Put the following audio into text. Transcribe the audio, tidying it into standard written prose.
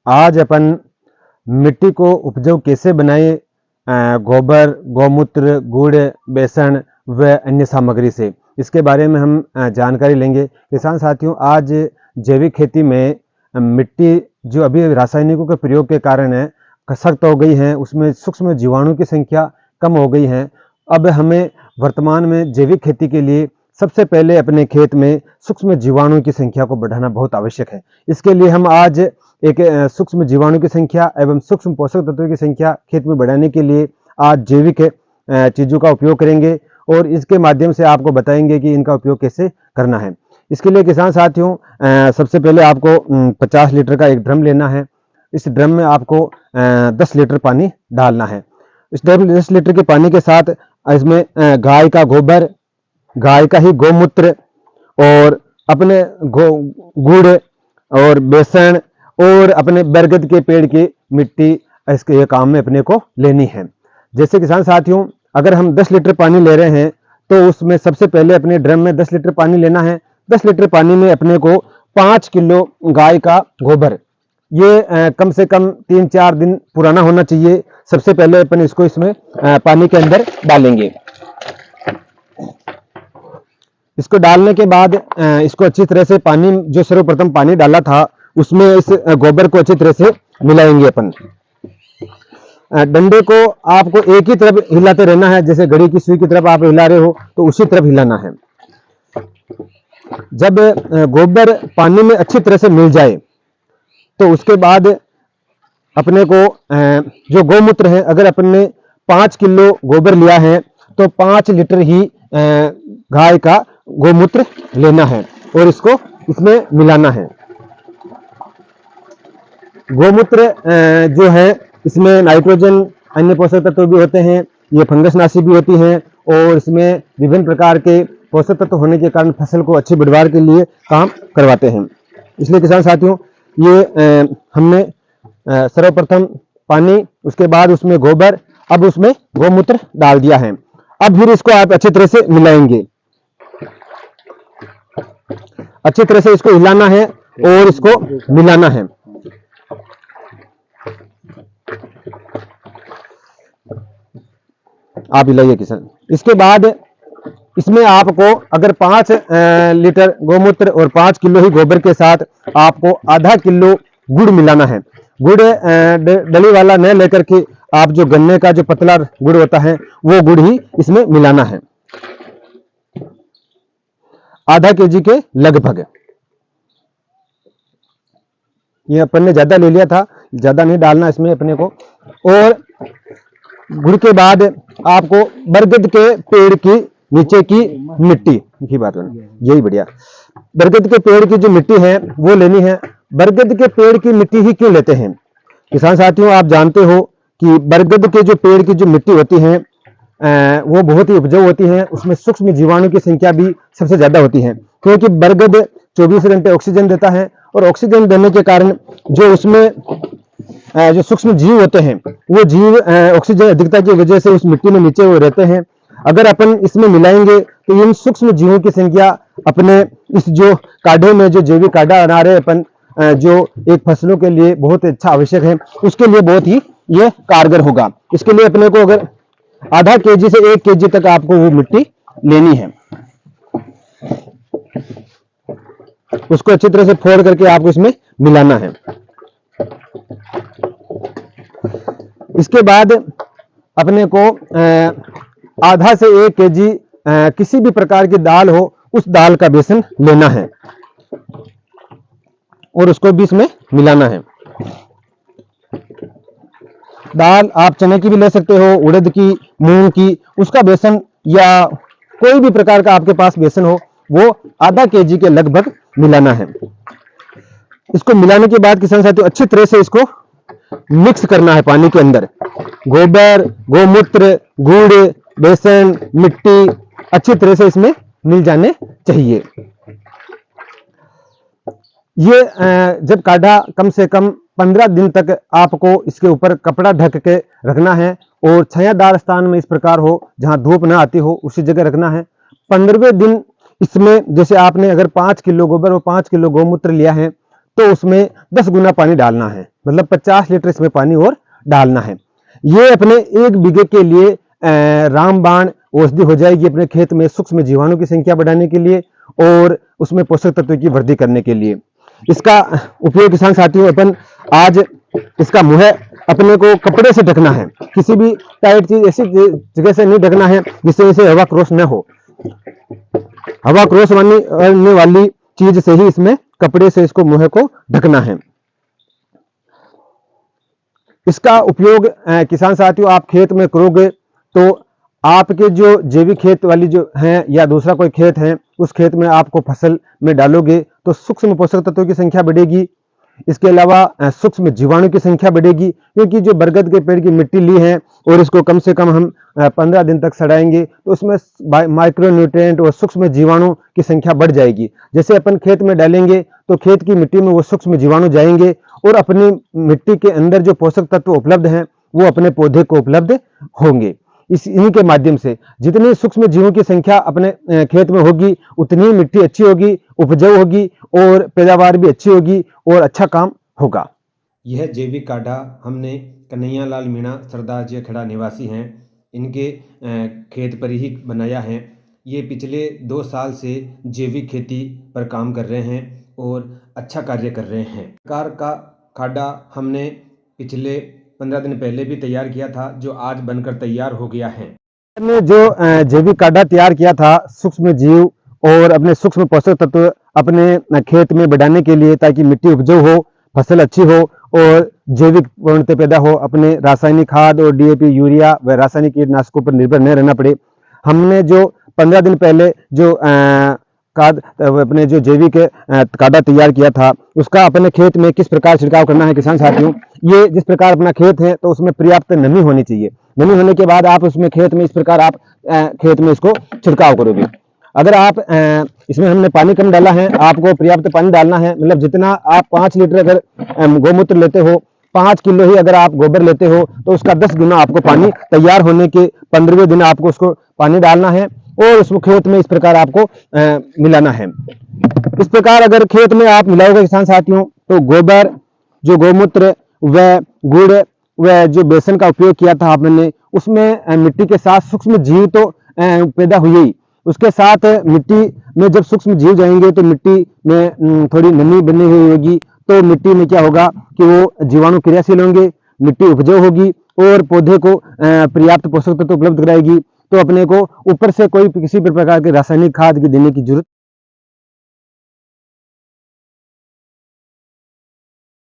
आज अपन मिट्टी को उपजाऊ कैसे बनाएं, गोबर, गौमूत्र, गुड़, बेसन व अन्य सामग्री से, इसके बारे में हम जानकारी लेंगे। किसान साथियों, आज जैविक खेती में मिट्टी जो अभी रासायनिकों के प्रयोग के कारण है सख्त हो गई है, उसमें सूक्ष्म जीवाणु की संख्या कम हो गई है। अब हमें वर्तमान में जैविक खेती के लिए सबसे पहले अपने खेत में सूक्ष्म जीवाणु की संख्या को बढ़ाना बहुत आवश्यक है। इसके लिए हम आज एक सूक्ष्म जीवाणु की संख्या एवं सूक्ष्म पोषक तत्वों की संख्या खेत में बढ़ाने के लिए आज जैविक चीज़ों का उपयोग करेंगे और इसके माध्यम से आपको बताएंगे कि इनका उपयोग कैसे करना है। इसके लिए किसान साथियों, सबसे पहले आपको 50 लीटर का एक ड्रम लेना है। इस ड्रम में आपको 10 लीटर पानी डालना है। इस 10 लीटर के पानी के साथ इसमें गाय का गोबर, गाय का ही गौमूत्र और अपने गुड़ और बेसन और अपने बरगद के पेड़ की मिट्टी इसके काम में अपने को लेनी है। जैसे किसान साथियों, अगर हम 10 लीटर पानी ले रहे हैं तो उसमें सबसे पहले अपने ड्रम में 10 लीटर पानी लेना है। 10 लीटर पानी में अपने को 5 किलो गाय का गोबर, ये कम से कम 3-4 दिन पुराना होना चाहिए। सबसे पहले अपन इसको इसमें पानी के अंदर डालेंगे। इसको डालने के बाद इसको अच्छी तरह से पानी, जो सर्वप्रथम पानी डाला था उसमें इस गोबर को अच्छी तरह से मिलाएंगे अपन। डंडे को आपको एक ही तरफ हिलाते रहना है, जैसे घड़ी की सुई की तरफ आप हिला रहे हो तो उसी तरफ हिलाना है। जब गोबर पानी में अच्छी तरह से मिल जाए तो उसके बाद अपने को जो गौमूत्र है, अगर अपन ने 5 किलो गोबर लिया है तो 5 लीटर ही गाय का गौमूत्र लेना है और इसको इसमें मिलाना है। गौमूत्र जो है इसमें नाइट्रोजन, अन्य पोषक तत्व भी होते हैं, ये फंगसनाशी भी होती हैं और इसमें विभिन्न प्रकार के पोषक तत्व होने के कारण फसल को अच्छी पैदावार के लिए काम करवाते हैं। इसलिए किसान साथियों, ये हमने सर्वप्रथम पानी, उसके बाद उसमें गोबर, अब उसमें गौमूत्र डाल दिया है। अब फिर इसको आप अच्छी तरह से मिलाएंगे। अच्छी तरह से इसको हिलाना है और इसको मिलाना है। आप हिलाइए किसान। इसके बाद इसमें आपको अगर 5 लीटर गौमूत्र और 5 किलो ही गोबर के साथ आपको आधा किलो गुड़ मिलाना है। गुड़ डली वाला न लेकर के आप जो गन्ने का जो पतला गुड़ होता है वो गुड़ ही इसमें मिलाना है, आधा केजी के लगभग। ये अपन ने ज्यादा ले लिया था, ज्यादा नहीं डालना इसमें अपने को। और गुड़ के बाद आपको बरगद के पेड़ की नीचे की मिट्टी की बात है, यही बढ़िया, बरगद के पेड़ की जो मिट्टी है वो लेनी है। बरगद के पेड़ की मिट्टी ही क्यों लेते हैं किसान साथियों? आप जानते हो कि बरगद के जो पेड़ की जो मिट्टी होती है वो बहुत ही उपजाऊ होती है, उसमें सूक्ष्म जीवाणु की संख्या भी सबसे ज्यादा होती है, क्योंकि बरगद 24 घंटे ऑक्सीजन देता है और ऑक्सीजन देने के कारण जो उसमें जो सूक्ष्म जीव होते हैं वो जीव ऑक्सीजन अधिकता की वजह से उस मिट्टी में नीचे वो रहते हैं। अगर अपन इसमें मिलाएंगे तो इन सूक्ष्म जीवों की संख्या अपने इस जो काढ़े में, जो जैविक काढ़ा बना रहे अपन, जो एक फसलों के लिए बहुत अच्छा आवश्यक है, उसके लिए बहुत ही ये कारगर होगा। इसके लिए अपने को अगर आधा केजी से 1 केजी तक आपको वो मिट्टी लेनी है। उसको अच्छी तरह से फोड़ करके आपको इसमें मिलाना है। इसके बाद अपने को आधा से 1 केजी किसी भी प्रकार की दाल हो, उस दाल का बेसन लेना है और उसको भी इसमें मिलाना है। दाल आप चने की भी ले सकते हो, उड़द की, मूंग की, उसका बेसन या कोई भी प्रकार का आपके पास बेसन हो, वो आधा केजी के लगभग मिलाना है। इसको मिलाने के बाद किसान साथियों अच्छी तरह से इसको मिक्स करना है पानी के अंदर। गोबर, गौमूत्र, गुड़, बेसन, मिट्टी अच्छी तरह से इसमें मिल जाने चाहिए। ये जब काढ़ा कम से कम 15 दिन तक आपको इसके ऊपर कपड़ा ढक के रखना है और छायादार स्थान में इस प्रकार हो जहां धूप ना आती हो, उसी जगह रखना है। 15वें दिन इसमें जैसे आपने अगर 5 किलो गोबर और 5 किलो गौमूत्र लिया है तो उसमें 10 गुना पानी डालना है। मतलब 50 लीटर इसमें पानी और डालना है। ये अपने 1 बीघे के लिए रामबाण औषधि हो जाएगी अपने खेत में सूक्ष्म जीवाणु की संख्या बढ़ाने के लिए और उसमें पोषक तत्व की वृद्धि करने के लिए। इसका उपयोग किसान साथियों अपन आज इसका मुंह अपने को कपड़े से ढकना है, किसी भी टाइट चीज ऐसी जगह से नहीं ढकना है जिससे इसे हवा क्रॉस न हो। हवा क्रॉस होने वाली चीज से ही इसमें कपड़े से इसको मुंह को ढकना है। इसका उपयोग किसान साथियों आप खेत में करोगे तो आपके जो जैविक खेत वाली जो है या दूसरा कोई खेत है उस खेत में आपको फसल में डालोगे तो सूक्ष्म पोषक तत्वों की संख्या बढ़ेगी। इसके अलावा सूक्ष्म जीवाणु की संख्या बढ़ेगी, क्योंकि जो बरगद के पेड़ की मिट्टी ली है और इसको कम से कम हम 15 दिन तक सड़ाएंगे तो उसमें माइक्रो न्यूट्रिएंट और सूक्ष्म जीवाणु की संख्या बढ़ जाएगी। जैसे अपन खेत में डालेंगे तो खेत की मिट्टी में वो सूक्ष्म जीवाणु जाएंगे और अपनी मिट्टी के अंदर जो पोषक तत्व उपलब्ध हैं वो अपने पौधे को उपलब्ध होंगे। इन्हीं के माध्यम से जितनी सूक्ष्म जीवों की संख्या अपने खेत में होगी उतनी ही मिट्टी अच्छी होगी, उपजाऊ होगी और पैदावार भी अच्छी होगी और अच्छा काम होगा। यह जैविक काढ़ा हमने कन्हैया लाल मीणा सरदार जी खड़ा निवासी हैं, इनके खेत पर ही बनाया है। ये पिछले 2 साल से जैविक खेती पर काम कर रहे हैं और अच्छा कार्य कर रहे हैं। प्रकार का काढ़ा हमने पिछले 15 दिन पहले भी तैयार किया था, जो आज बनकर तैयार हो गया है। हमने जो जैविक काढ़ा तैयार किया था सूक्ष्म जीव और अपने सूक्ष्म पोषक तत्व अपने खेत में बढ़ाने के लिए, ताकि मिट्टी उपजाऊ हो, फसल अच्छी हो और जैविक पूर्णता पैदा हो, अपने रासायनिक खाद और डीएपी यूरिया व रासायनिक कीटनाशकों पर निर्भर न रहना पड़े। हमने जो 15 दिन पहले जो अपने जो जैविक काढ़ा तैयार किया था उसका अपने खेत में किस प्रकार छिड़काव करना है किसान साथियों, ये जिस प्रकार अपना खेत है तो उसमें पर्याप्त नमी होनी चाहिए। नमी होने के बाद आप उसमें खेत में इस प्रकार आप खेत में इसको छिड़काव करोगे। अगर आप इसमें हमने पानी कम डाला है, आपको पर्याप्त पानी डालना है। मतलब जितना आप 5 लीटर अगर गोमूत्र लेते हो, 5 किलो ही अगर आप गोबर लेते हो तो उसका 10 गुना आपको पानी तैयार होने के 15वें दिन आपको उसको पानी डालना है और उस खेत में इस प्रकार आपको मिलाना है। इस प्रकार अगर खेत में आप मिलाओगे किसान साथियों तो गोबर, जो गोमूत्र व गुड़ व जो बेसन का उपयोग किया था आपने, उसमें मिट्टी के साथ सूक्ष्म जीव तो पैदा हुए ही, उसके साथ मिट्टी में जब सूक्ष्म जीव जाएंगे तो मिट्टी में थोड़ी नमी बनी हुई होगी, तो मिट्टी में क्या होगा कि वो जीवाणु क्रियाशील होंगे, मिट्टी उपजाऊ होगी और पौधे को पर्याप्त पोषक तत्व उपलब्ध कराएगी। तो अपने को ऊपर से कोई किसी भी प्रकार के रासायनिक खाद की देने की जरूरत